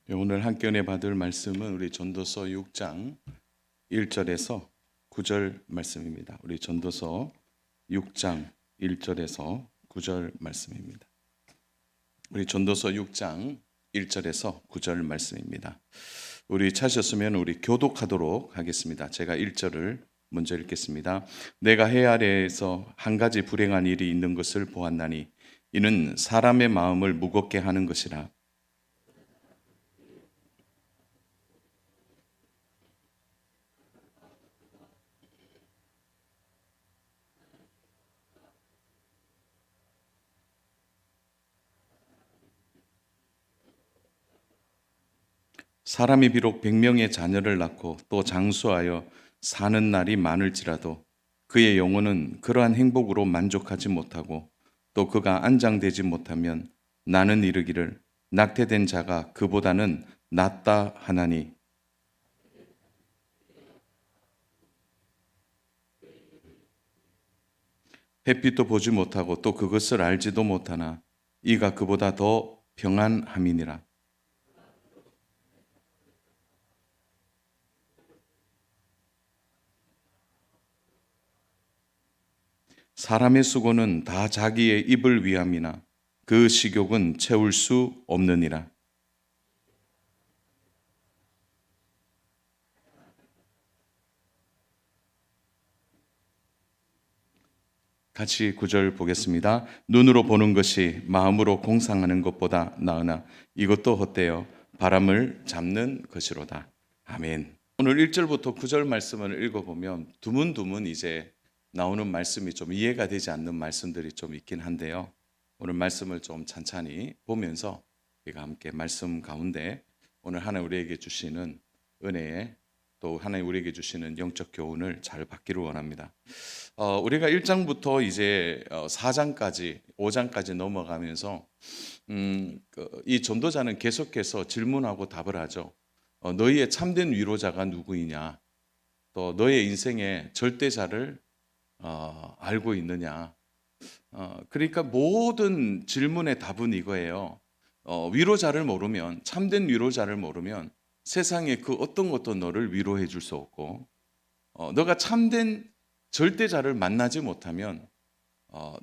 오늘 함께 은혜 받을 말씀은 우리 전도서 6장 1절에서 9절 말씀입니다. 우리 전도서 6장 1절에서 9절 말씀입니다. 우리 전도서 6장 1절에서 9절 말씀입니다. 우리 찾으셨으면 우리 교독하도록 하겠습니다. 제가 1절을 먼저 읽겠습니다. 내가 해 아래에서 한 가지 불행한 일이 있는 것을 보았나니 이는 사람의 마음을 무겁게 하는 것이라. 사람이 비록 100명의 자녀를 낳고 또 장수하여 사는 날이 많을지라도 그의 영혼은 그러한 행복으로 만족하지 못하고 또 그가 안장되지 못하면 나는 이르기를 낙태된 자가 그보다는 낫다 하나니. 햇빛도 보지 못하고 또 그것을 알지도 못하나 이가 그보다 더 평안함이니라. 사람의 수고는 다 자기의 입을 위함이나 그 식욕은 채울 수 없느니라. 같이 9절 보겠습니다. 눈으로 보는 것이 마음으로 공상하는 것보다 나으나 이것도 헛되어 바람을 잡는 것이로다. 아멘. 오늘 1절부터 9절 말씀을 읽어보면 드문드문 이제 나오는 말씀이 좀 이해가 되지 않는 말씀들이 좀 있긴 한데요. 오늘 말씀을 좀 찬찬히 보면서 우리가 함께 말씀 가운데 오늘 하나님 우리에게 주시는 은혜에 또 하나님 우리에게 주시는 영적 교훈을 잘 받기를 원합니다. 우리가 1장부터 이제 4장까지 5장까지 넘어가면서 이 전도자는 계속해서 질문하고 답을 하죠. 너희의 참된 위로자가 누구이냐? 또 너의 인생의 절대자를 알고 있느냐? 그러니까 모든 질문의 답은 이거예요. 위로자를 모르면, 참된 위로자를 모르면 세상에 그 어떤 것도 너를 위로해 줄 수 없고, 너가 참된 절대자를 만나지 못하면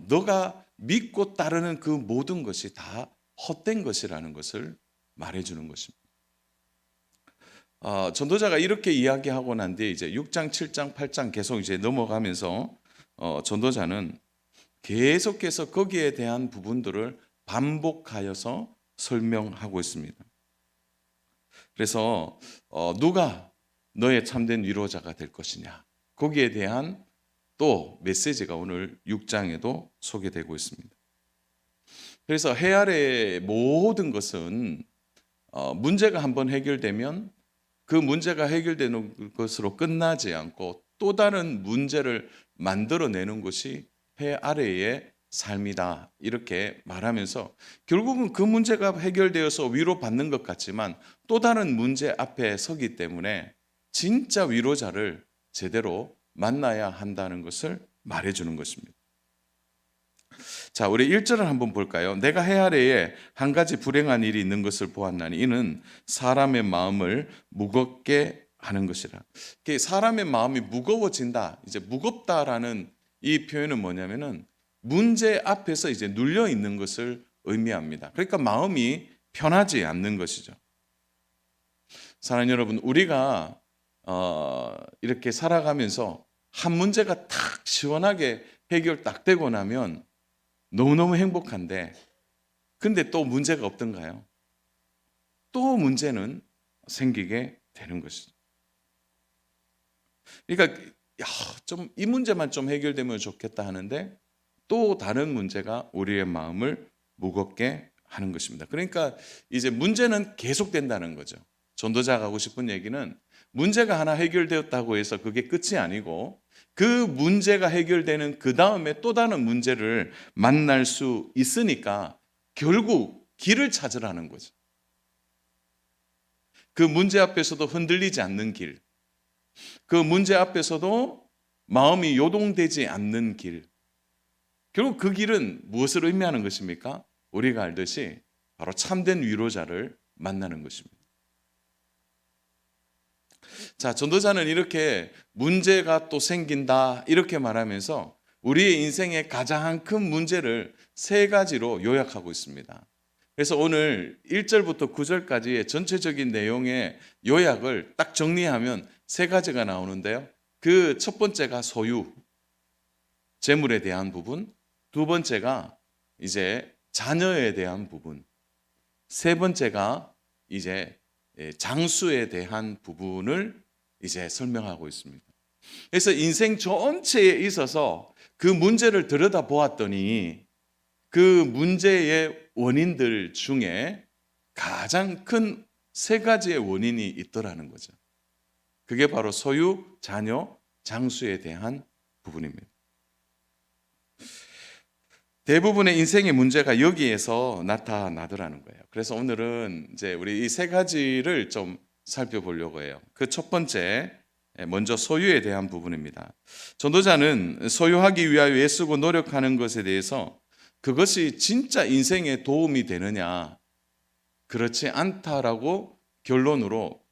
너가 믿고 따르는 그 모든 것이 다 헛된 것이라는 것을 말해주는 것입니다. 전도자가 이렇게 이야기하고 난 뒤에 이제 6장, 7장, 8장 계속 이제 넘어가면서 전도자는 계속해서 거기에 대한 부분들을 반복하여서 설명하고 있습니다. 그래서 누가 너의 참된 위로자가 될 것이냐, 거기에 대한 또 메시지가 오늘 6장에도 소개되고 있습니다. 그래서 해 아래의 모든 것은 문제가 한번 해결되면 그 문제가 해결되는 것으로 끝나지 않고 또 다른 문제를 만들어내는 것이 해 아래의 삶이다, 이렇게 말하면서 결국은 그 문제가 해결되어서 위로받는 것 같지만 또 다른 문제 앞에 서기 때문에 진짜 위로자를 제대로 만나야 한다는 것을 말해주는 것입니다. 자, 우리 1절을 한번 볼까요? 내가 해 아래에 한 가지 불행한 일이 있는 것을 보았나니 이는 사람의 마음을 무겁게 하는 것이라. 사람의 마음이 무거워진다, 이제 무겁다라는 이 표현은 뭐냐면은 문제 앞에서 이제 눌려 있는 것을 의미합니다. 그러니까 마음이 편하지 않는 것이죠. 사랑하는 여러분, 우리가 이렇게 살아가면서 한 문제가 탁 시원하게 해결 딱 되고 나면 너무너무 행복한데, 근데 또 문제가 없던가요? 또 문제는 생기게 되는 것이죠. 그러니까 좀 이 문제만 좀 해결되면 좋겠다 하는데 또 다른 문제가 우리의 마음을 무겁게 하는 것입니다. 그러니까 이제 문제는 계속된다는 거죠. 전도자가 하고 싶은 얘기는 문제가 하나 해결되었다고 해서 그게 끝이 아니고 그 문제가 해결되는 그 다음에 또 다른 문제를 만날 수 있으니까 결국 길을 찾으라는 거죠. 그 문제 앞에서도 흔들리지 않는 길, 그 문제 앞에서도 마음이 요동되지 않는 길, 결국 그 길은 무엇을 의미하는 것입니까? 우리가 알듯이 바로 참된 위로자를 만나는 것입니다. 자, 전도자는 이렇게 문제가 또 생긴다 이렇게 말하면서 우리의 인생의 가장 큰 문제를 세 가지로 요약하고 있습니다. 그래서 오늘 1절부터 9절까지의 전체적인 내용의 요약을 딱 정리하면 세 가지가 나오는데요. 그 첫 번째가 소유, 재물에 대한 부분, 두 번째가 이제 자녀에 대한 부분, 세 번째가 이제 장수에 대한 부분을 이제 설명하고 있습니다. 그래서 인생 전체에 있어서 그 문제를 들여다 보았더니 그 문제의 원인들 중에 가장 큰 세 가지의 원인이 있더라는 거죠. 그게 바로 소유, 자녀, 장수에 대한 부분입니다. 대부분의 인생의 문제가 여기에서 나타나더라는 거예요. 그래서 오늘은 이제 우리 이 세 가지를 좀 살펴보려고 해요. 그 첫 번째, 먼저 소유에 대한 부분입니다. 전도자는 소유하기 위하여 애쓰고 노력하는 것에 대해서 그것이 진짜 인생에 도움이 되느냐, 그렇지 않다라고 결론으로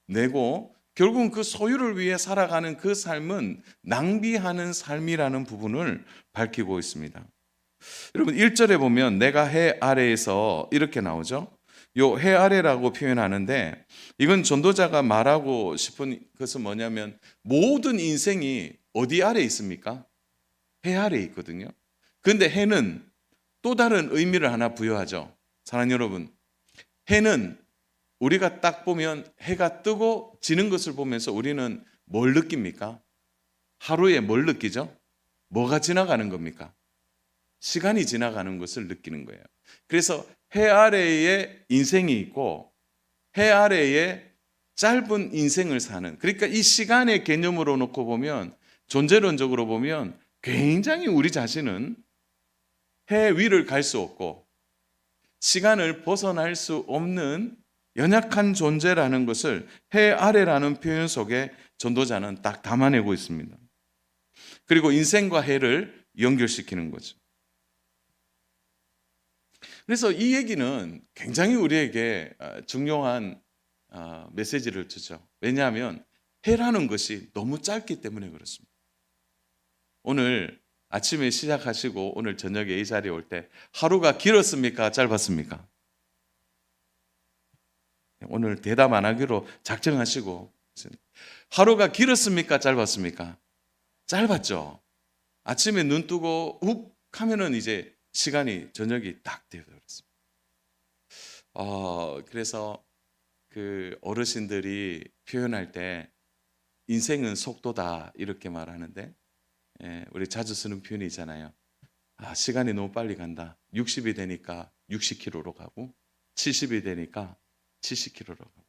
내고 결국은 그 소유를 위해 살아가는 그 삶은 낭비하는 삶이라는 부분을 밝히고 있습니다. 여러분 1절에 보면 내가 해 아래에서 이렇게 나오죠. 요 해 아래라고 표현하는데 이건 전도자가 말하고 싶은 것은 뭐냐면 모든 인생이 어디 아래 있습니까? 해 아래 있거든요. 그런데 해는 또 다른 의미를 하나 부여하죠. 사랑하는 여러분, 해는 우리가 딱 보면 해가 뜨고 지는 것을 보면서 우리는 뭘 느낍니까? 하루에 뭘 느끼죠? 뭐가 지나가는 겁니까? 시간이 지나가는 것을 느끼는 거예요. 그래서 해 아래에 인생이 있고 해 아래에 짧은 인생을 사는, 그러니까 이 시간의 개념으로 놓고 보면 존재론적으로 보면 굉장히 우리 자신은 해 위를 갈 수 없고 시간을 벗어날 수 없는 연약한 존재라는 것을 해 아래라는 표현 속에 전도자는 딱 담아내고 있습니다. 그리고 인생과 해를 연결시키는 거죠. 그래서 이 얘기는 굉장히 우리에게 중요한 메시지를 주죠. 왜냐하면 해라는 것이 너무 짧기 때문에 그렇습니다. 오늘 아침에 시작하시고 오늘 저녁에 이 자리에 올 때 하루가 길었습니까? 짧았습니까? 오늘 대답 안 하기로 작정하시고 하루가 길었습니까? 짧았습니까? 짧았죠. 아침에 눈 뜨고 훅 하면은 이제 시간이 저녁이 딱 되어버렸습니다. 그래서 그 어르신들이 표현할 때 인생은 속도다 이렇게 말하는데 우리 자주 쓰는 표현이 있잖아요. 시간이 너무 빨리 간다. 60이 되니까 60km로 가고 70이 되니까 70km로 가고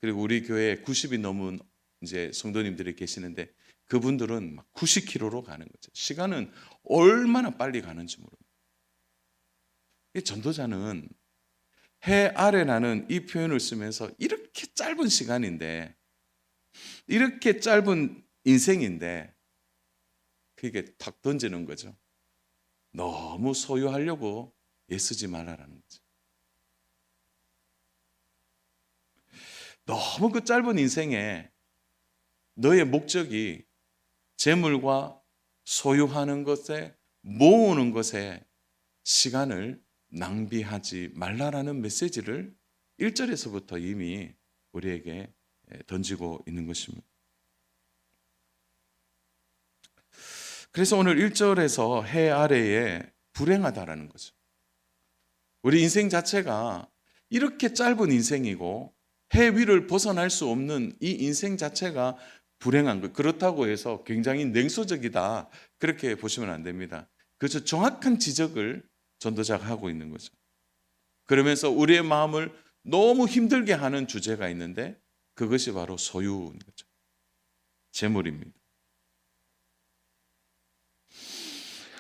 그리고 우리 교회에 90이 넘은 이제 성도님들이 계시는데 그분들은 막 90km로 가는 거죠. 시간은 얼마나 빨리 가는지 모릅니다. 이 전도자는 해 아래라는 이 표현을 쓰면서 이렇게 짧은 시간인데 이렇게 짧은 인생인데 그게 탁 던지는 거죠. 너무 소유하려고 애쓰지 말라라는 거죠. 너무 그 짧은 인생에 너의 목적이 재물과 소유하는 것에 모으는 것에 시간을 낭비하지 말라라는 메시지를 1절에서부터 이미 우리에게 던지고 있는 것입니다. 그래서 오늘 1절에서 해 아래에 불행하다라는 거죠. 우리 인생 자체가 이렇게 짧은 인생이고 해 위를 벗어날 수 없는 이 인생 자체가 불행한 것. 그렇다고 해서 굉장히 냉소적이다 그렇게 보시면 안 됩니다. 그래서 정확한 지적을 전도자가 하고 있는 거죠. 그러면서 우리의 마음을 너무 힘들게 하는 주제가 있는데 그것이 바로 소유인 거죠. 재물입니다.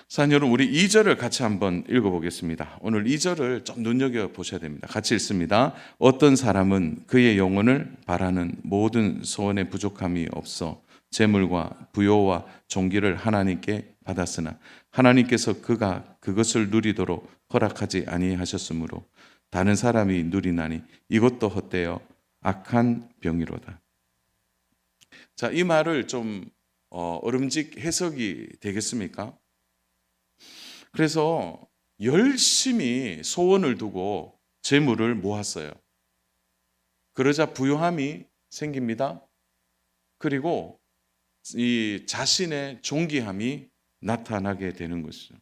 사랑하는 여러분, 우리 2절을 같이 한번 읽어보겠습니다. 오늘 2절을 좀 눈여겨보셔야 됩니다. 같이 읽습니다. 어떤 사람은 그의 영혼을 바라는 모든 소원에 부족함이 없어 재물과 부요와 존귀를 하나님께 받았으나 하나님께서 그가 그것을 누리도록 허락하지 아니하셨으므로 다른 사람이 누리나니 이것도 헛되어 악한 병이로다. 자, 이 말을 좀 어름직 해석이 되겠습니까? 그래서 열심히 소원을 두고 재물을 모았어요. 그러자 부요함이 생깁니다. 그리고 이 자신의 존귀함이 나타나게 되는 것이죠.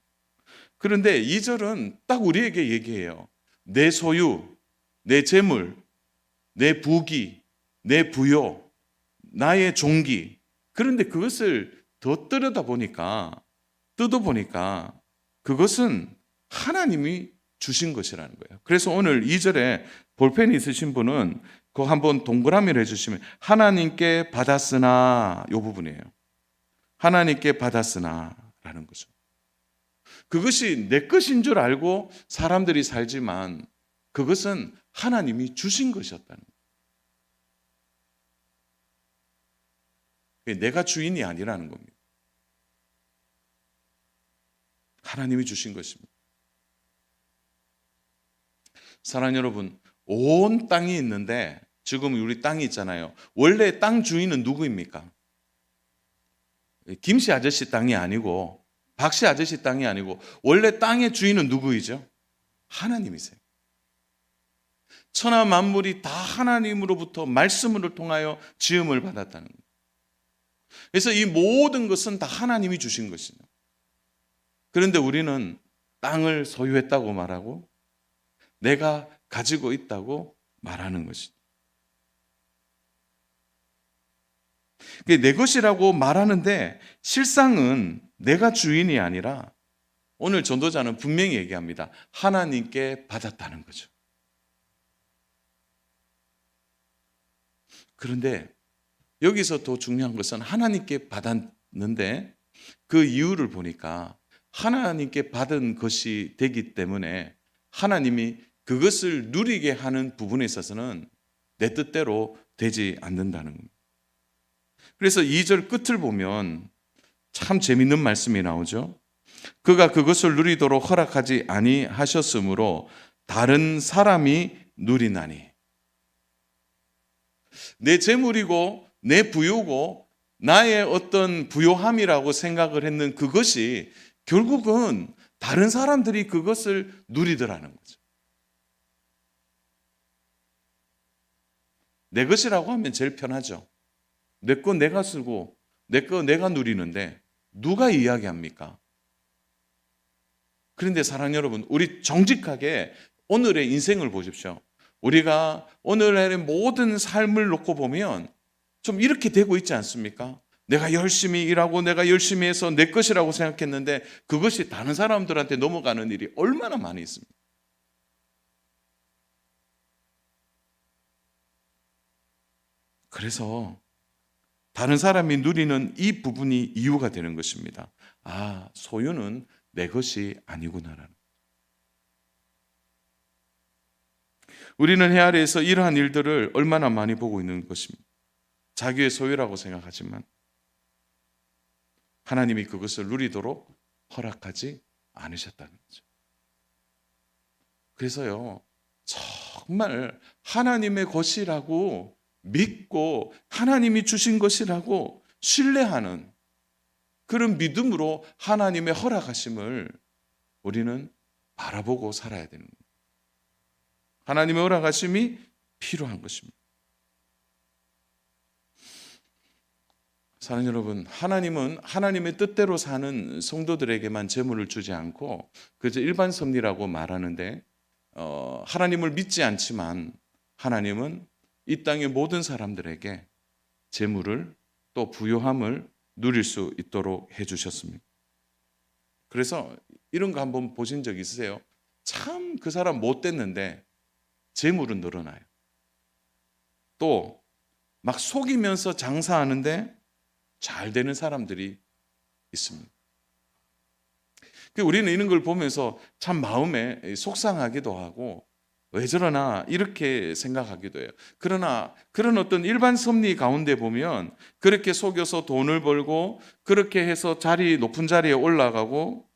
그런데 2절은 딱 우리에게 얘기해요. 내 소유, 내 재물, 내 부귀, 내 부요, 나의 존귀. 그런데 그것을 더 뜯어보니까 그것은 하나님이 주신 것이라는 거예요. 그래서 오늘 2절에 볼펜이 있으신 분은 그거 한번 동그라미를 해주시면 하나님께 받았으나 이 부분이에요. 하나님께 받았으나 라는 거죠. 그것이 내 것인 줄 알고 사람들이 살지만 그것은 하나님이 주신 것이었다는 거예요. 내가 주인이 아니라는 겁니다. 하나님이 주신 것입니다. 사랑하는 여러분, 온 땅이 있는데 지금 우리 땅이 있잖아요. 원래 땅 주인은 누구입니까? 김씨 아저씨 땅이 아니고 박씨 아저씨 땅이 아니고 원래 땅의 주인은 누구이죠? 하나님이세요. 천하 만물이 다 하나님으로부터 말씀을 통하여 지음을 받았다는 거예요. 그래서 이 모든 것은 다 하나님이 주신 것이죠. 그런데 우리는 땅을 소유했다고 말하고 내가 가지고 있다고 말하는 것이죠. 내 것이라고 말하는데 실상은 내가 주인이 아니라 오늘 전도자는 분명히 얘기합니다. 하나님께 받았다는 거죠. 그런데 여기서 더 중요한 것은 하나님께 받았는데 그 이유를 보니까 하나님께 받은 것이 되기 때문에 하나님이 그것을 누리게 하는 부분에 있어서는 내 뜻대로 되지 않는다는 겁니다. 그래서 2절 끝을 보면 참 재밌는 말씀이 나오죠. 그가 그것을 누리도록 허락하지 아니하셨으므로 다른 사람이 누리나니. 내 재물이고 내 부요고 나의 어떤 부요함이라고 생각을 했는 그것이 결국은 다른 사람들이 그것을 누리더라는 거죠. 내 것이라고 하면 제일 편하죠. 내 거 내가 쓰고 내 거 내가 누리는데 누가 이야기합니까? 그런데 사랑하는 여러분, 우리 정직하게 오늘의 인생을 보십시오. 우리가 오늘의 모든 삶을 놓고 보면 좀 이렇게 되고 있지 않습니까? 내가 열심히 일하고 내가 열심히 해서 내 것이라고 생각했는데 그것이 다른 사람들한테 넘어가는 일이 얼마나 많이 있습니까? 그래서 다른 사람이 누리는 이 부분이 이유가 되는 것입니다. 아, 소유는 내 것이 아니구나라는. 우리는 해 아래에서 이러한 일들을 얼마나 많이 보고 있는 것입니다. 자기의 소유라고 생각하지만 하나님이 그것을 누리도록 허락하지 않으셨다는 거죠. 그래서요, 정말 하나님의 것이라고 믿고 하나님이 주신 것이라고 신뢰하는 그런 믿음으로 하나님의 허락하심을 우리는 바라보고 살아야 되는 거예요. 하나님의 허락하심이 필요한 것입니다. 사랑하는 여러분, 하나님은 하나님의 뜻대로 사는 성도들에게만 재물을 주지 않고 그저 일반 섭리라고 말하는데 하나님을 믿지 않지만 하나님은 이 땅의 모든 사람들에게 재물을 또 부요함을 누릴 수 있도록 해주셨습니다. 그래서 이런 거 한번 보신 적 있으세요? 참 그 사람 못 됐는데 재물은 늘어나요. 또 막 속이면서 장사하는데 잘 되는 사람들이 있습니다. 우리는 이런 걸 보면서 참 마음에 속상하기도 하고 왜 저러나 이렇게 생각하기도 해요. 그러나 그런 어떤 일반 섭리 가운데 보면 그렇게 속여서 돈을 벌고 그렇게 해서 높은 자리에 올라가고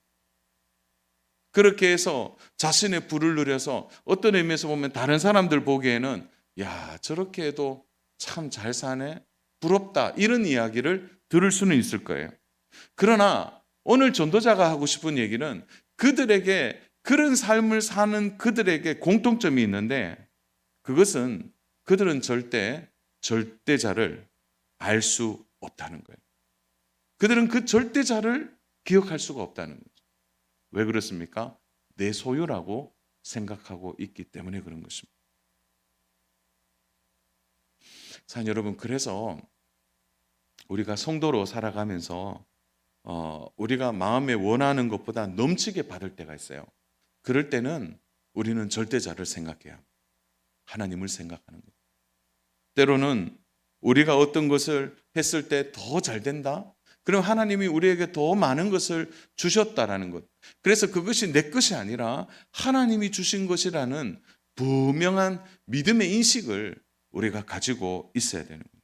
그렇게 해서 자신의 부를 누려서 어떤 의미에서 보면 다른 사람들 보기에는 야, 저렇게 해도 참 잘 사네, 부럽다 이런 이야기를 들을 수는 있을 거예요. 그러나 오늘 전도자가 하고 싶은 얘기는 그들에게 그런 삶을 사는 그들에게 공통점이 있는데 그것은 그들은 절대 절대자를 알 수 없다는 거예요. 그들은 그 절대자를 기억할 수가 없다는 거죠. 왜 그렇습니까? 내 소유라고 생각하고 있기 때문에 그런 것입니다. 자, 여러분, 그래서 우리가 성도로 살아가면서 우리가 마음에 원하는 것보다 넘치게 받을 때가 있어요. 그럴 때는 우리는 절대자를 생각해야 합니다. 하나님을 생각하는 거예요. 때로는 우리가 어떤 것을 했을 때 더 잘 된다? 그럼 하나님이 우리에게 더 많은 것을 주셨다라는 것. 그래서 그것이 내 것이 아니라 하나님이 주신 것이라는 분명한 믿음의 인식을 우리가 가지고 있어야 되는 거예요.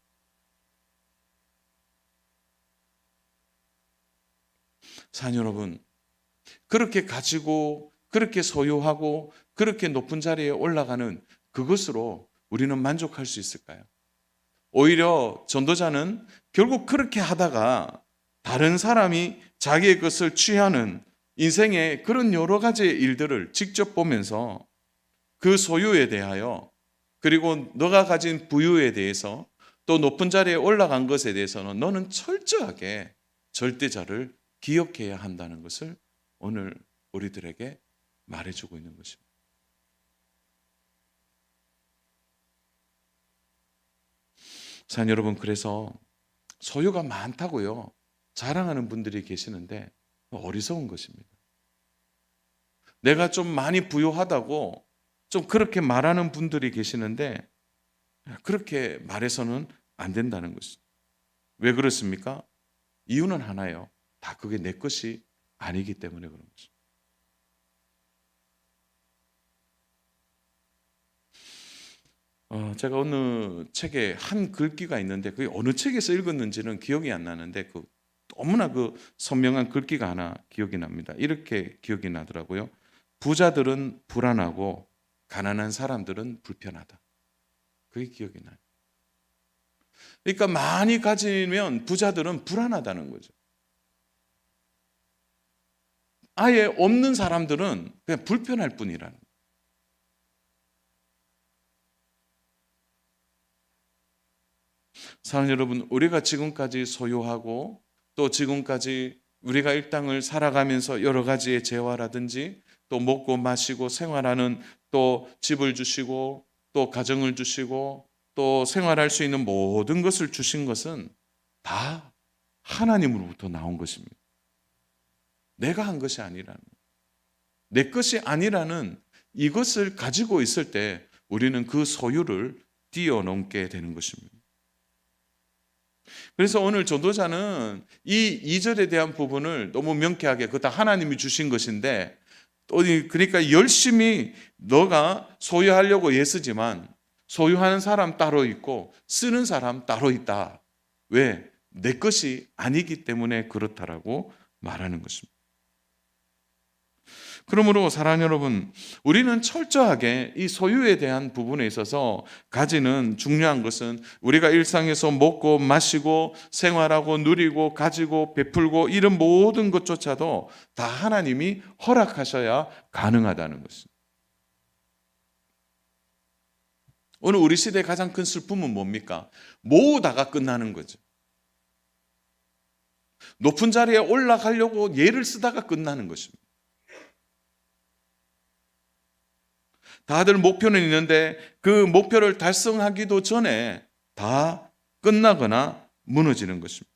사랑 여러분, 그렇게 가지고 그렇게 소유하고 그렇게 높은 자리에 올라가는 그것으로 우리는 만족할 수 있을까요? 오히려 전도자는 결국 그렇게 하다가 다른 사람이 자기의 것을 취하는 인생의 그런 여러 가지의 일들을 직접 보면서 그 소유에 대하여 그리고 너가 가진 부유에 대해서 또 높은 자리에 올라간 것에 대해서는 너는 철저하게 절대자를 기억해야 한다는 것을 오늘 우리들에게 말해주고 있는 것입니다. 사랑 여러분, 그래서 소유가 많다고요 자랑하는 분들이 계시는데 어리석은 것입니다. 내가 좀 많이 부유하다고 좀 그렇게 말하는 분들이 계시는데 그렇게 말해서는 안 된다는 것이죠. 왜 그렇습니까? 이유는 하나예요. 다 그게 내 것이 아니기 때문에 그런 거죠. 제가 어느 책에 한 글귀가 있는데 그게 어느 책에서 읽었는지는 기억이 안 나는데 너무나 선명한 글귀가 하나 기억이 납니다. 이렇게 기억이 나더라고요. 부자들은 불안하고 가난한 사람들은 불편하다. 그게 기억이 나요. 그러니까 많이 가지면 부자들은 불안하다는 거죠. 아예 없는 사람들은 그냥 불편할 뿐이라는 거예요. 사랑하는 여러분, 우리가 지금까지 소유하고 또 지금까지 우리가 이 땅을 살아가면서 여러 가지의 재화라든지 또 먹고 마시고 생활하는 또 집을 주시고 또 가정을 주시고 또 생활할 수 있는 모든 것을 주신 것은 다 하나님으로부터 나온 것입니다. 내가 한 것이 아니라는 거예요. 내 것이 아니라는 이것을 가지고 있을 때 우리는 그 소유를 뛰어넘게 되는 것입니다. 그래서 오늘 전도자는 이 2절에 대한 부분을 너무 명쾌하게 그거 다 하나님이 주신 것인데 그러니까 열심히 너가 소유하려고 애쓰지만 소유하는 사람 따로 있고 쓰는 사람 따로 있다. 왜? 내 것이 아니기 때문에 그렇다라고 말하는 것입니다. 그러므로 사랑하는 여러분, 우리는 철저하게 이 소유에 대한 부분에 있어서 가지는 중요한 것은 우리가 일상에서 먹고 마시고 생활하고 누리고 가지고 베풀고 이런 모든 것조차도 다 하나님이 허락하셔야 가능하다는 것입니다. 오늘 우리 시대의 가장 큰 슬픔은 뭡니까? 모으다가 끝나는 거죠. 높은 자리에 올라가려고 예를 쓰다가 끝나는 것입니다. 다들 목표는 있는데 그 목표를 달성하기도 전에 다 끝나거나 무너지는 것입니다.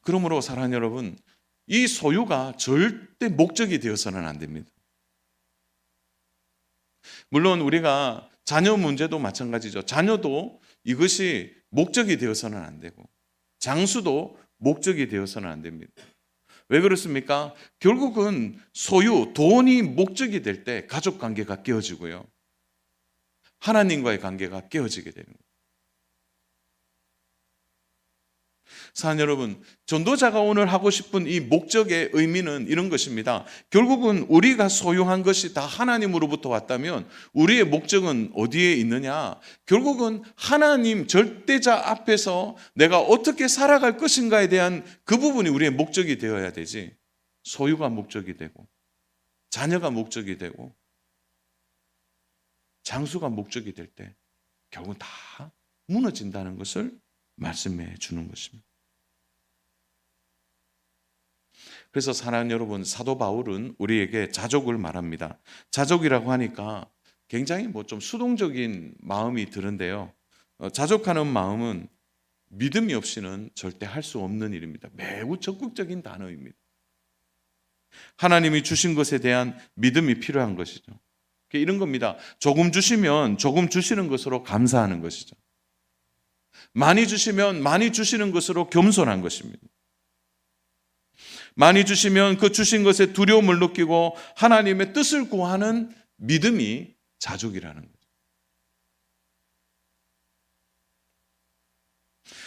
그러므로 사랑하는 여러분, 이 소유가 절대 목적이 되어서는 안 됩니다. 물론 우리가 자녀 문제도 마찬가지죠. 자녀도 이것이 목적이 되어서는 안 되고 장수도 목적이 되어서는 안 됩니다. 왜 그렇습니까? 결국은 소유, 돈이 목적이 될 때 가족 관계가 깨어지고요. 하나님과의 관계가 깨어지게 되는 거예요. 사랑하는 여러분, 전도자가 오늘 하고 싶은 이 목적의 의미는 이런 것입니다. 결국은 우리가 소유한 것이 다 하나님으로부터 왔다면 우리의 목적은 어디에 있느냐? 결국은 하나님 절대자 앞에서 내가 어떻게 살아갈 것인가에 대한 그 부분이 우리의 목적이 되어야 되지. 소유가 목적이 되고 자녀가 목적이 되고 장수가 목적이 될 때 결국은 다 무너진다는 것을 말씀해 주는 것입니다. 그래서 사랑하는 여러분, 사도 바울은 우리에게 자족을 말합니다. 자족이라고 하니까 굉장히 좀 수동적인 마음이 드는데요. 자족하는 마음은 믿음이 없이는 절대 할 수 없는 일입니다. 매우 적극적인 단어입니다. 하나님이 주신 것에 대한 믿음이 필요한 것이죠. 이런 겁니다. 조금 주시면 조금 주시는 것으로 감사하는 것이죠. 많이 주시면 많이 주시는 것으로 겸손한 것입니다. 많이 주시면 그 주신 것에 두려움을 느끼고 하나님의 뜻을 구하는 믿음이 자족이라는 거죠.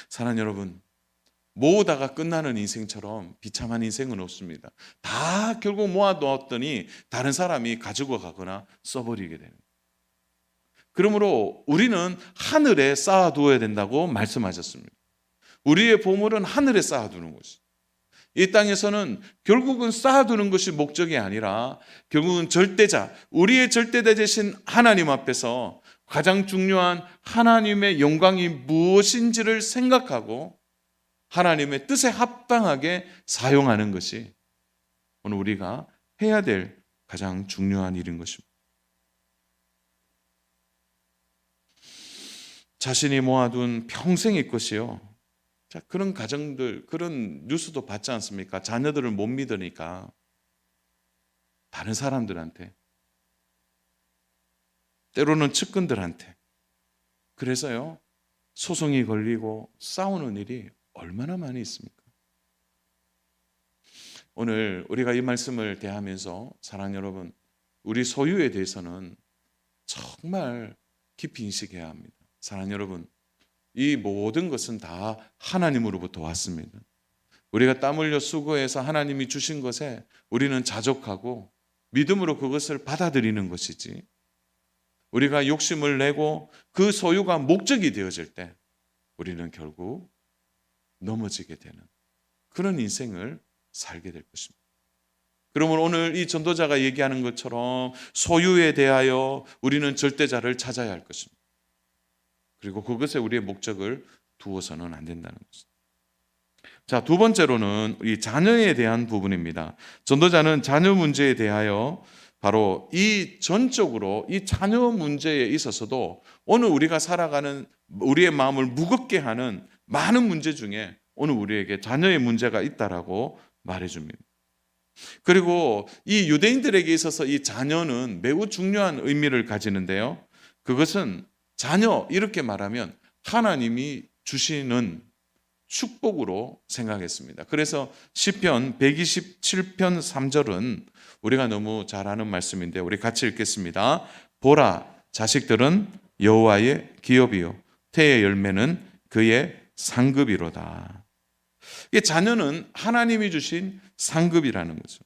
사랑하는 여러분, 모으다가 끝나는 인생처럼 비참한 인생은 없습니다. 다 결국 모아두었더니 다른 사람이 가지고 가거나 써버리게 되는 거예요. 그러므로 우리는 하늘에 쌓아두어야 된다고 말씀하셨습니다. 우리의 보물은 하늘에 쌓아두는 것이죠. 이 땅에서는 결국은 쌓아두는 것이 목적이 아니라 결국은 절대자, 우리의 절대자 되신 하나님 앞에서 가장 중요한 하나님의 영광이 무엇인지를 생각하고 하나님의 뜻에 합당하게 사용하는 것이 오늘 우리가 해야 될 가장 중요한 일인 것입니다. 자신이 모아둔 평생의 것이요. 자, 그런 가정들, 그런 뉴스도 받지 않습니까? 자녀들을 못 믿으니까 다른 사람들한테, 때로는 측근들한테, 그래서요 소송이 걸리고 싸우는 일이 얼마나 많이 있습니까? 오늘 우리가 이 말씀을 대하면서 사랑하는 여러분, 우리 소유에 대해서는 정말 깊이 인식해야 합니다. 사랑하는 여러분, 이 모든 것은 다 하나님으로부터 왔습니다. 우리가 땀 흘려 수고해서 하나님이 주신 것에 우리는 자족하고 믿음으로 그것을 받아들이는 것이지, 우리가 욕심을 내고 그 소유가 목적이 되어질 때 우리는 결국 넘어지게 되는 그런 인생을 살게 될 것입니다. 그러면 오늘 이 전도자가 얘기하는 것처럼 소유에 대하여 우리는 절대자를 찾아야 할 것입니다. 그리고 그것에 우리의 목적을 두어서는 안 된다는 것입니다. 자, 두 번째로는 이 자녀에 대한 부분입니다. 전도자는 자녀 문제에 대하여 바로 이 전적으로 이 자녀 문제에 있어서도 오늘 우리가 살아가는 우리의 마음을 무겁게 하는 많은 문제 중에 오늘 우리에게 자녀의 문제가 있다라고 말해줍니다. 그리고 이 유대인들에게 있어서 이 자녀는 매우 중요한 의미를 가지는데요. 그것은 자녀, 이렇게 말하면 하나님이 주시는 축복으로 생각했습니다. 그래서 시편 127편 3절은 우리가 너무 잘 아는 말씀인데 우리 같이 읽겠습니다. 보라, 자식들은 여호와의 기업이요 태의 열매는 그의 상급이로다. 이 자녀는 하나님이 주신 상급이라는 거죠.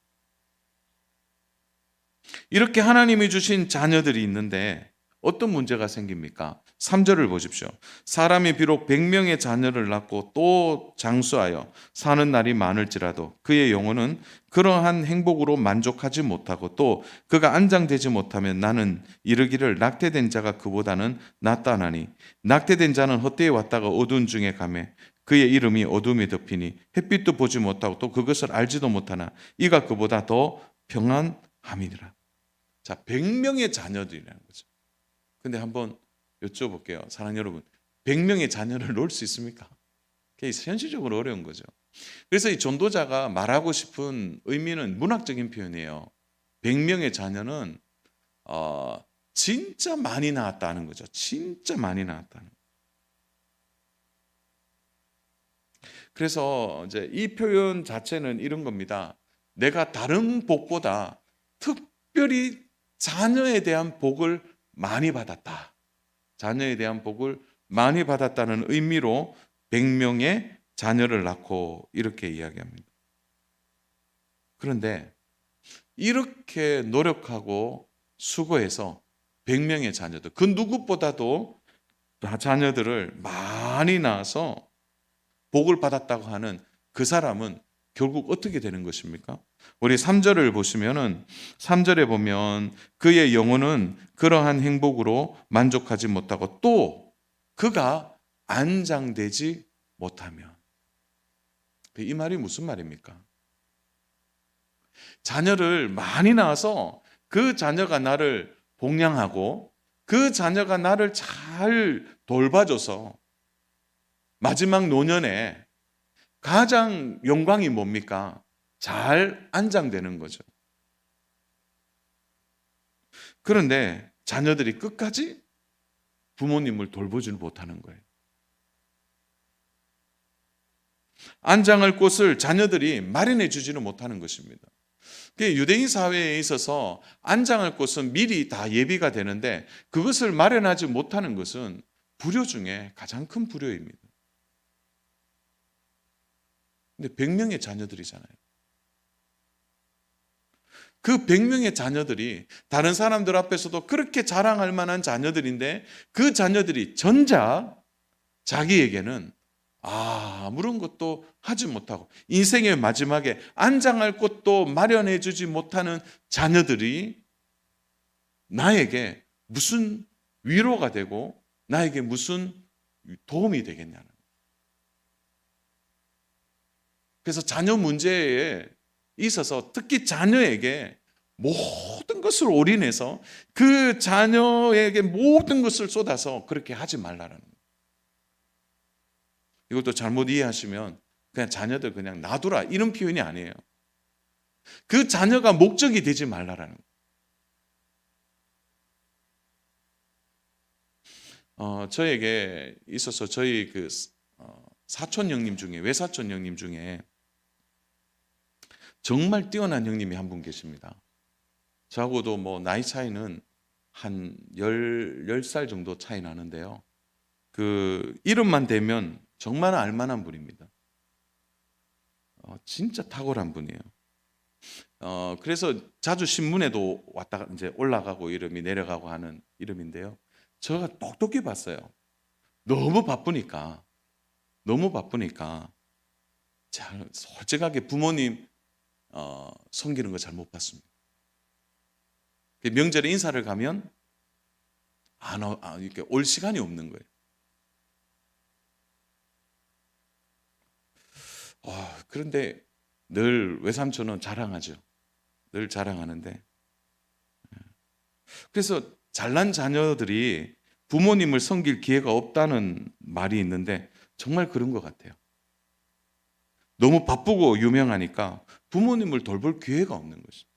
이렇게 하나님이 주신 자녀들이 있는데 어떤 문제가 생깁니까? 3절을 보십시오. 사람이 비록 100명의 자녀를 낳고 또 장수하여 사는 날이 많을지라도 그의 영혼은 그러한 행복으로 만족하지 못하고 또 그가 안장되지 못하면 나는 이르기를 낙태된 자가 그보다는 낫다나니 낙태된 자는 헛되이 왔다가 어두운 중에 가매 그의 이름이 어둠에 덮이니 햇빛도 보지 못하고 또 그것을 알지도 못하나 이가 그보다 더 평안함이니라. 자, 100명의 자녀들이라는 거죠. 근데 한번 여쭤볼게요. 사랑하는 여러분, 100명의 자녀를 놓을 수 있습니까? 그게 현실적으로 어려운 거죠. 그래서 이 전도자가 말하고 싶은 의미는 문학적인 표현이에요. 100명의 자녀는 진짜 많이 낳았다는 거죠. 진짜 많이 낳았다는 거죠. 그래서 이제 이 표현 자체는 이런 겁니다. 내가 다른 복보다 특별히 자녀에 대한 복을 많이 받았다. 자녀에 대한 복을 많이 받았다는 의미로 100명의 자녀를 낳고 이렇게 이야기합니다. 그런데 이렇게 노력하고 수고해서 100명의 자녀들, 그 누구보다도 자녀들을 많이 낳아서 복을 받았다고 하는 그 사람은 결국 어떻게 되는 것입니까? 우리 3절을 보시면은 3절에 보면 그의 영혼은 그러한 행복으로 만족하지 못하고 또 그가 안장되지 못하면. 이 말이 무슨 말입니까? 자녀를 많이 낳아서 그 자녀가 나를 복양하고 그 자녀가 나를 잘 돌봐줘서 마지막 노년에 가장 영광이 뭡니까? 잘 안장되는 거죠. 그런데 자녀들이 끝까지 부모님을 돌보지 못하는 거예요. 안장할 곳을 자녀들이 마련해 주지는 못하는 것입니다. 유대인 사회에 있어서 안장할 곳은 미리 다 예비가 되는데 그것을 마련하지 못하는 것은 불효 중에 가장 큰 불효입니다. 근데 100명의 자녀들이잖아요. 그 100명의 자녀들이 다른 사람들 앞에서도 그렇게 자랑할 만한 자녀들인데 그 자녀들이 전작 자기에게는 아무런 것도 하지 못하고 인생의 마지막에 안장할 곳도 마련해 주지 못하는 자녀들이 나에게 무슨 위로가 되고 나에게 무슨 도움이 되겠냐는 거예요. 그래서 자녀 문제에 있어서 특히 자녀에게 모든 것을 올인해서 그 자녀에게 모든 것을 쏟아서 그렇게 하지 말라는 거예요. 이것도 잘못 이해하시면 그냥 자녀들 그냥 놔두라 이런 표현이 아니에요. 그 자녀가 목적이 되지 말라라는 거예요. 저에게 있어서 저희 그 사촌 형님 중에 외사촌 형님 중에 정말 뛰어난 형님이 한 분 계십니다. 저하고도 뭐 나이 차이는 한 10살 정도 차이 나는데요. 그 이름만 대면 정말 알만한 분입니다. 진짜 탁월한 분이에요. 그래서 자주 신문에도 왔다가 이제 올라가고 이름이 내려가고 하는 이름인데요. 제가 똑똑히 봤어요. 너무 바쁘니까 잘 솔직하게 부모님 섬기는 거 잘 못 봤습니다. 명절에 인사를 가면 이렇게 올 시간이 없는 거예요. 그런데 늘 외삼촌은 자랑하죠. 늘 자랑하는데 그래서 잘난 자녀들이 부모님을 섬길 기회가 없다는 말이 있는데 정말 그런 것 같아요. 너무 바쁘고 유명하니까 부모님을 돌볼 기회가 없는 것이죠.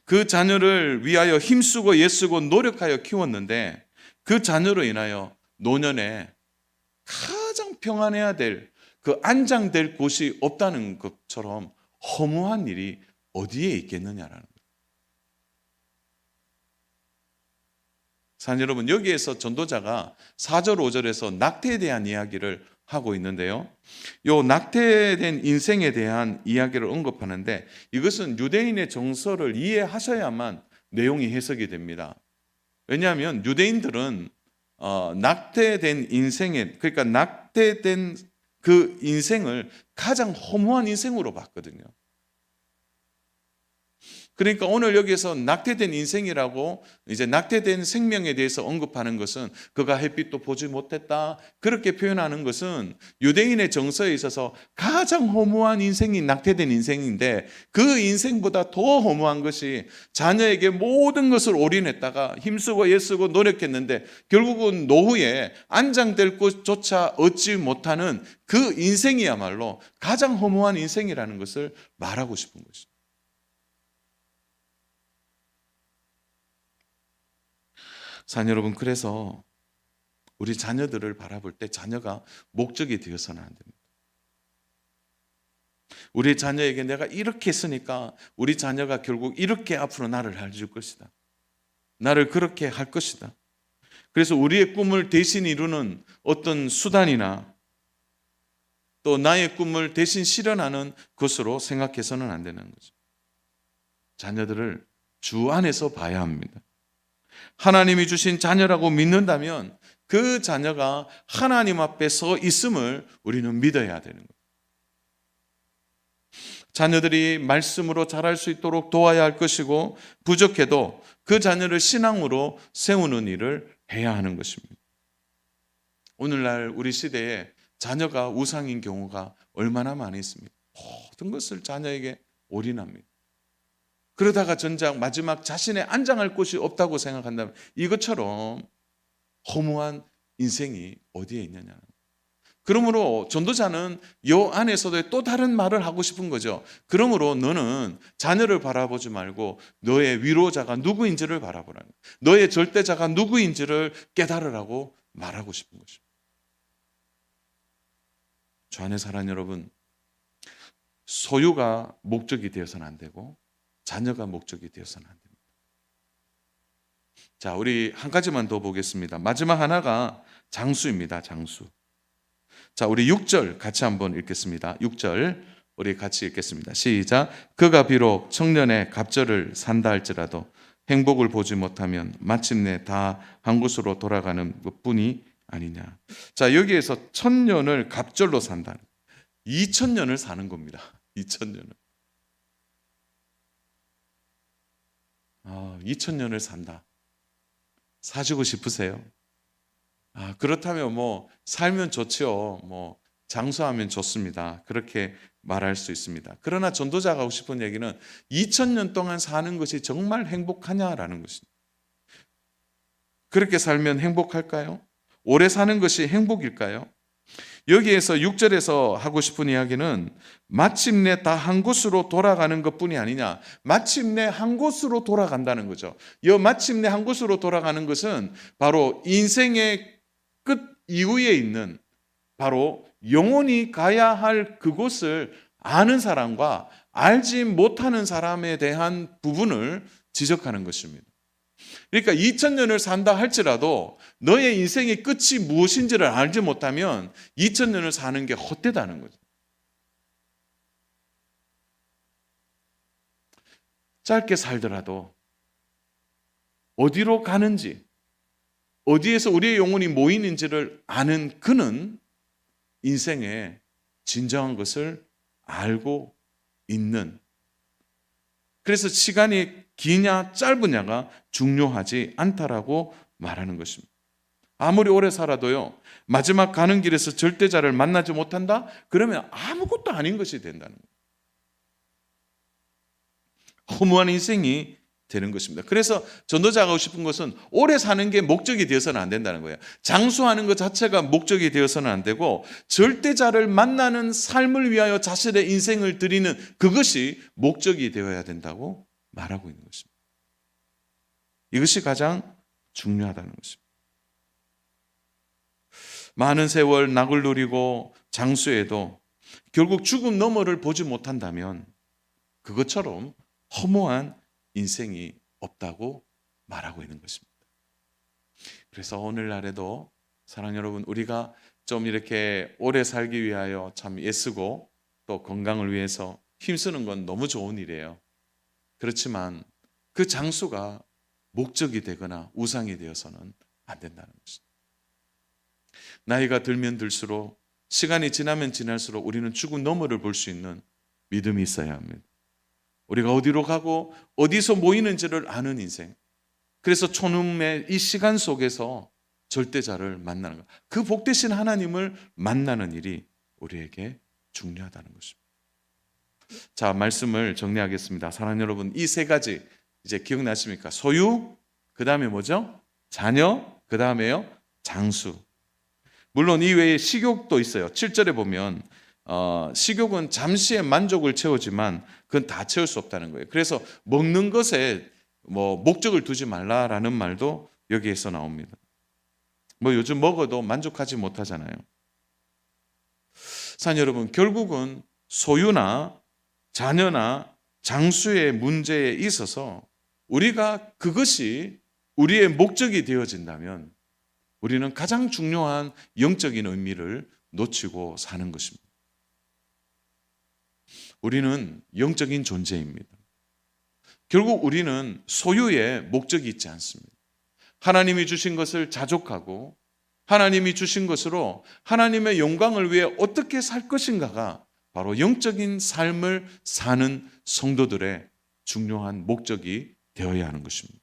그 자녀를 위하여 힘쓰고 애쓰고 노력하여 키웠는데 그 자녀로 인하여 노년에 가장 평안해야 될 그 안장될 곳이 없다는 것처럼 허무한 일이 어디에 있겠느냐라는 거예요. 사랑하는 여러분, 여기에서 전도자가 4절 5절에서 낙태에 대한 이야기를 하고 있는데요. 이 낙태된 인생에 대한 이야기를 언급하는데 이것은 유대인의 정서를 이해하셔야만 내용이 해석이 됩니다. 왜냐하면 유대인들은 낙태된 인생에, 그러니까 낙태된 그 인생을 가장 허무한 인생으로 봤거든요. 그러니까 오늘 여기서 낙태된 인생이라고 이제 낙태된 생명에 대해서 언급하는 것은 그가 햇빛도 보지 못했다 그렇게 표현하는 것은 유대인의 정서에 있어서 가장 허무한 인생이 낙태된 인생인데 그 인생보다 더 허무한 것이 자녀에게 모든 것을 올인했다가 힘쓰고 애쓰고 노력했는데 결국은 노후에 안장될 곳조차 얻지 못하는 그 인생이야말로 가장 허무한 인생이라는 것을 말하고 싶은 것이죠. 사랑하는 여러분, 그래서 우리 자녀들을 바라볼 때 자녀가 목적이 되어서는 안 됩니다. 우리 자녀에게 내가 이렇게 했으니까 우리 자녀가 결국 이렇게 앞으로 나를 알줄 것이다. 나를 그렇게 할 것이다. 그래서 우리의 꿈을 대신 이루는 어떤 수단이나 또 나의 꿈을 대신 실현하는 것으로 생각해서는 안 되는 거죠. 자녀들을 주 안에서 봐야 합니다. 하나님이 주신 자녀라고 믿는다면 그 자녀가 하나님 앞에 서 있음을 우리는 믿어야 되는 거예요. 자녀들이 말씀으로 자랄 수 있도록 도와야 할 것이고, 부족해도 그 자녀를 신앙으로 세우는 일을 해야 하는 것입니다. 오늘날 우리 시대에 자녀가 우상인 경우가 얼마나 많이 있습니까? 모든 것을 자녀에게 올인합니다. 그러다가 전작 마지막 자신의 안장할 곳이 없다고 생각한다면 이것처럼 허무한 인생이 어디에 있느냐. 그러므로 전도자는 이 안에서도 또 다른 말을 하고 싶은 거죠. 그러므로 너는 자녀를 바라보지 말고 너의 위로자가 누구인지를 바라보라는 거예요. 너의 절대자가 누구인지를 깨달으라고 말하고 싶은 것입니다. 주 안에 사랑하는 여러분, 소유가 목적이 되어서는 안 되고 자녀가 목적이 되어서는 안 됩니다. 자, 우리 한 가지만 더 보겠습니다. 마지막 하나가 장수입니다. 장수. 자, 우리 6절 같이 한번 읽겠습니다. 6절 우리 같이 읽겠습니다. 시작. 그가 비록 청년의 갑절을 산다 할지라도 행복을 보지 못하면 마침내 다 한 곳으로 돌아가는 것뿐이 아니냐. 자, 여기에서 천년을 갑절로 산다는 2000년을 사는 겁니다. 2000년을. 2000년을 산다. 사시고 싶으세요? 그렇다면 살면 좋지요. 장수하면 좋습니다. 그렇게 말할 수 있습니다. 그러나 전도자가 하고 싶은 얘기는 2000년 동안 사는 것이 정말 행복하냐라는 것입니다. 그렇게 살면 행복할까요? 오래 사는 것이 행복일까요? 여기에서 6절에서 하고 싶은 이야기는 마침내 다 한 곳으로 돌아가는 것뿐이 아니냐. 마침내 한 곳으로 돌아간다는 거죠. 이 마침내 한 곳으로 돌아가는 것은 바로 인생의 끝 이후에 있는 바로 영원히 가야 할 그곳을 아는 사람과 알지 못하는 사람에 대한 부분을 지적하는 것입니다. 그러니까 2000년을 산다 할지라도 너의 인생의 끝이 무엇인지를 알지 못하면 2000년을 사는 게 헛되다는 거죠. 짧게 살더라도 어디로 가는지, 어디에서 우리의 영혼이 모이는지를 아는 그는 인생의 진정한 것을 알고 있는, 그래서 시간이 기냐 짧으냐가 중요하지 않다라고 말하는 것입니다. 아무리 오래 살아도요, 마지막 가는 길에서 절대자를 만나지 못한다? 그러면 아무것도 아닌 것이 된다는 거예요. 허무한 인생이 되는 것입니다. 그래서 전도자가 하고 싶은 것은 오래 사는 게 목적이 되어서는 안 된다는 거예요. 장수하는 것 자체가 목적이 되어서는 안 되고 절대자를 만나는 삶을 위하여 자신의 인생을 드리는 그것이 목적이 되어야 된다고 말하고 있는 것입니다. 이것이 가장 중요하다는 것입니다. 많은 세월 낙을 누리고 장수해도 결국 죽음 너머를 보지 못한다면 그것처럼 허무한 인생이 없다고 말하고 있는 것입니다. 그래서 오늘날에도 사랑 여러분, 우리가 좀 이렇게 오래 살기 위하여 참 애쓰고 또 건강을 위해서 힘쓰는 건 너무 좋은 일이에요. 그렇지만 그 장수가 목적이 되거나 우상이 되어서는 안 된다는 것입니다. 나이가 들면 들수록, 시간이 지나면 지날수록 우리는 죽음 너머를 볼 수 있는 믿음이 있어야 합니다. 우리가 어디로 가고 어디서 모이는지를 아는 인생. 그래서 초num의 이 시간 속에서 절대자를 만나는 것, 그 복되신 하나님을 만나는 일이 우리에게 중요하다는 것입니다. 자, 말씀을 정리하겠습니다. 사랑하는 여러분, 이 세 가지 이제 기억나십니까? 소유, 그 다음에 뭐죠? 자녀, 그 다음에요 장수. 물론 이 외에 식욕도 있어요. 7절에 보면 식욕은 잠시의 만족을 채우지만 그건 다 채울 수 없다는 거예요. 그래서 먹는 것에 목적을 두지 말라라는 말도 여기에서 나옵니다. 요즘 먹어도 만족하지 못하잖아요. 사랑하는 여러분, 결국은 소유나 자녀나 장수의 문제에 있어서 우리가 그것이 우리의 목적이 되어진다면 우리는 가장 중요한 영적인 의미를 놓치고 사는 것입니다. 우리는 영적인 존재입니다. 결국 우리는 소유의 목적이 있지 않습니다. 하나님이 주신 것을 자족하고 하나님이 주신 것으로 하나님의 영광을 위해 어떻게 살 것인가가 바로 영적인 삶을 사는 성도들의 중요한 목적이 되어야 하는 것입니다.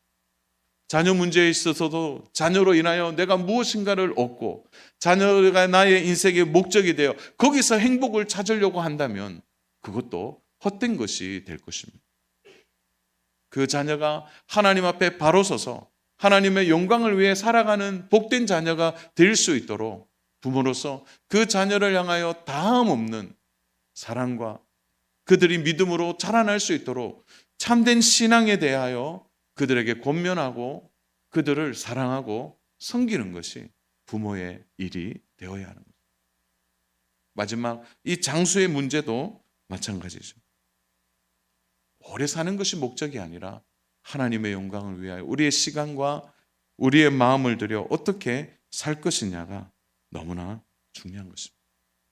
자녀 문제에 있어서도 자녀로 인하여 내가 무엇인가를 얻고 자녀가 나의 인생의 목적이 되어 거기서 행복을 찾으려고 한다면 그것도 헛된 것이 될 것입니다. 그 자녀가 하나님 앞에 바로 서서 하나님의 영광을 위해 살아가는 복된 자녀가 될 수 있도록 부모로서 그 자녀를 향하여 다함 없는 사랑과 그들이 믿음으로 자라날 수 있도록 참된 신앙에 대하여 그들에게 권면하고 그들을 사랑하고 섬기는 것이 부모의 일이 되어야 하는 것입니다. 마지막 이 장수의 문제도 마찬가지죠. 오래 사는 것이 목적이 아니라 하나님의 영광을 위하여 우리의 시간과 우리의 마음을 들여 어떻게 살 것이냐가 너무나 중요한 것입니다.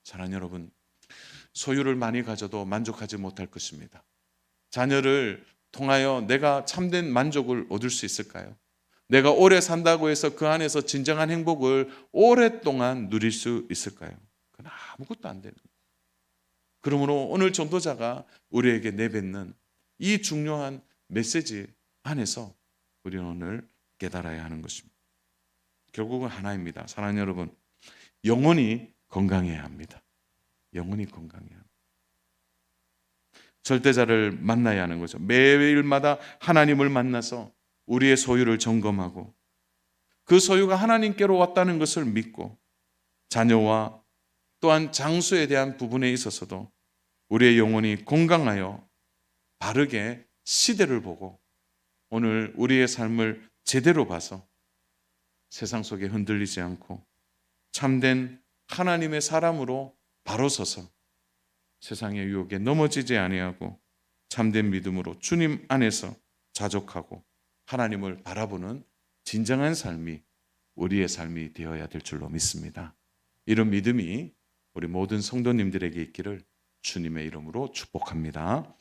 사랑하는 여러분, 소유를 많이 가져도 만족하지 못할 것입니다. 자녀를 통하여 내가 참된 만족을 얻을 수 있을까요? 내가 오래 산다고 해서 그 안에서 진정한 행복을 오랫동안 누릴 수 있을까요? 그건 아무것도 안 되는 거예요. 그러므로 오늘 전도자가 우리에게 내뱉는 이 중요한 메시지 안에서 우리는 오늘 깨달아야 하는 것입니다. 결국은 하나입니다. 사랑하는 여러분, 영혼이 건강해야 합니다. 영혼이 건강해야 합니다. 절대자를 만나야 하는 거죠. 매일마다 하나님을 만나서 우리의 소유를 점검하고 그 소유가 하나님께로 왔다는 것을 믿고 자녀와 또한 장수에 대한 부분에 있어서도 우리의 영혼이 건강하여 바르게 시대를 보고 오늘 우리의 삶을 제대로 봐서 세상 속에 흔들리지 않고 참된 하나님의 사람으로 바로 서서 세상의 유혹에 넘어지지 아니하고 참된 믿음으로 주님 안에서 자족하고 하나님을 바라보는 진정한 삶이 우리의 삶이 되어야 될 줄로 믿습니다. 이런 믿음이 우리 모든 성도님들에게 있기를 주님의 이름으로 축복합니다.